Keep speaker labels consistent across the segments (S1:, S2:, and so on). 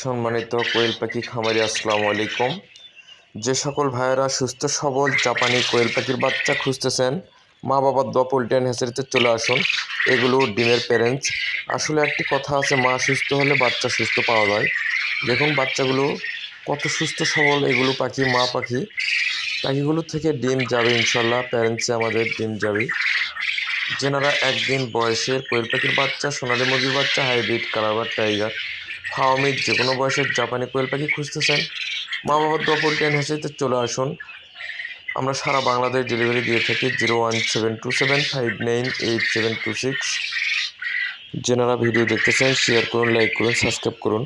S1: সম্মানিত কোয়েল পাখি খামারি আসসালামু আলাইকুম। যে সকল ভাইয়েরা সুস্থ সবল জাপানি কোয়েল পাখির বাচ্চা খুঁজতেছেন, মা বাবার দোয়া পোল্ট্রি অ্যান্ড হ্যাচারিতে চলে আসুন। এগুলো ডিমের প্যারেন্টস। আসলে একটি কথা আছে, মা সুস্থ হলে বাচ্চা সুস্থ পাওয়া যায়। দেখুন বাচ্চাগুলো কত সুস্থ সবল, এগুলো পাখি মা পাখি। পাখিগুলো থেকে ডিম যাবে ইনশাল্লাহ, প্যারেন্টসে আমাদের ডিম যাবে। যেনারা একদিন বয়সের কোয়েল পাখির বাচ্চা, সোনালী মুরগির বাচ্চা, হাইব্রিড কালার টাইগার, ফার্মির যে কোনো বয়সের জাপানি কোয়েল পাখি খুঁজতেছেন, মা বাবার দোয়া পোল্ট্রি অ্যান্ড হ্যাচারিতে চলে আসুন। আমরা সারা বাংলাদেশ ডেলিভারি দিয়ে থাকি। 01727598726। যেনারা ভিডিও দেখতেছেন শেয়ার করুন, লাইক করুন, সাবস্ক্রাইব করুন।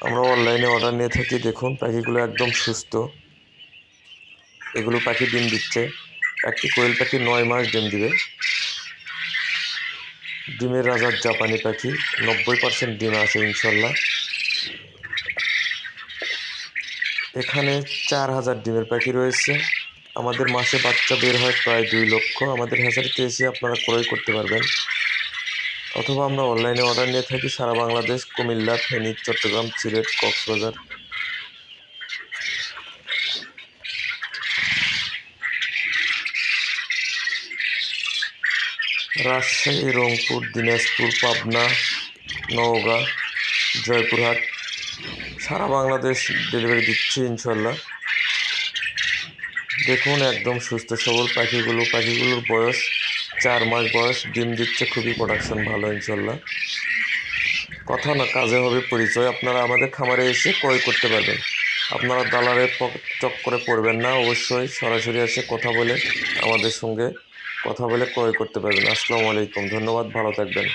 S1: আমরা অনলাইনে অর্ডার নিয়ে থাকি। দেখুন পাখিগুলো একদম সুস্থ। এগুলো পাখি ডিম দিচ্ছে। একটি কোয়েল পাখি 9 মাস ডিম দিবে। ডিমের রাজার জাপানি পাখি, 90% ডিম আসে ইনশাল্লাহ। এখানে 4000 ডিমের পাখি রয়েছে। আমাদের মাসে বাচ্চা বের হয় প্রায় 2 লক্ষ। আমাদের হ্যাচারিতে এসে আপনারা ক্রয় করতে পারবেন, অথবা আমরা অনলাইনে অর্ডার নিয়ে থাকি সারা বাংলাদেশ, কুমিল্লা, ফেনী, চট্টগ্রাম, সিলেট, কক্সবাজার। রাজশাহী, রংপুর, দিনাজপুর, পাবনা, নওগাঁ, জয়পুরহাট, সারা বাংলাদেশ ডেলিভারি দিচ্ছি ইনশাল্লাহ। দেখুন একদম সুস্থ সবল পাখিগুলোর বয়স 4 মাস বয়স, ডিম দিচ্ছে, খুবই প্রোডাকশন ভালো ইনশাল্লাহ। কথা না কাজে হবে পরিচয়। আপনারা আমাদের খামারে এসে ক্রয় করতে পারবেন। আপনারা দালালের চক্করে পড়বেন না, অবশ্যই সরাসরি এসে কথা বলে আমাদের সঙ্গে কথা বলে ক্রয় করতে পারবেন। আসসালামু আলাইকুম, ধন্যবাদ, ভালো থাকবেন।